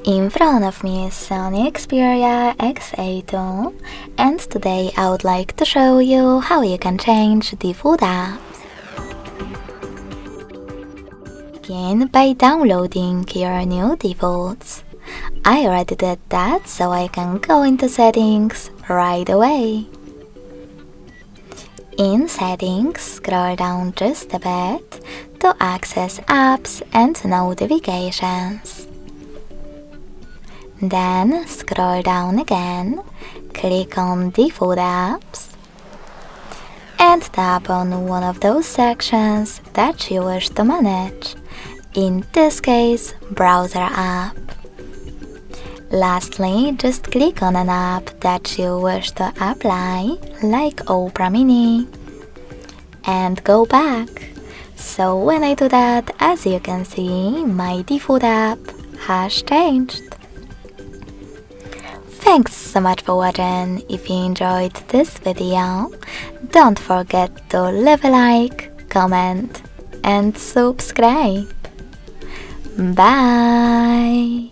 In front of me is SONY Xperia XA2, and today I would like to show you how you can change default apps. Begin by downloading your new defaults. I already did that, so I can go into settings right away. In settings, scroll down just a bit to access apps and notifications. Then scroll down again, click on Default Apps, and tap on one of those sections that you wish to manage, in this case, Browser app. Lastly, just click on an app that you wish to apply, like Opera Mini, and go back. So when I do that, as you can see, my default app has changed. Thanks so much for watching. If you enjoyed this video, don't forget to leave a like, comment and subscribe. Bye!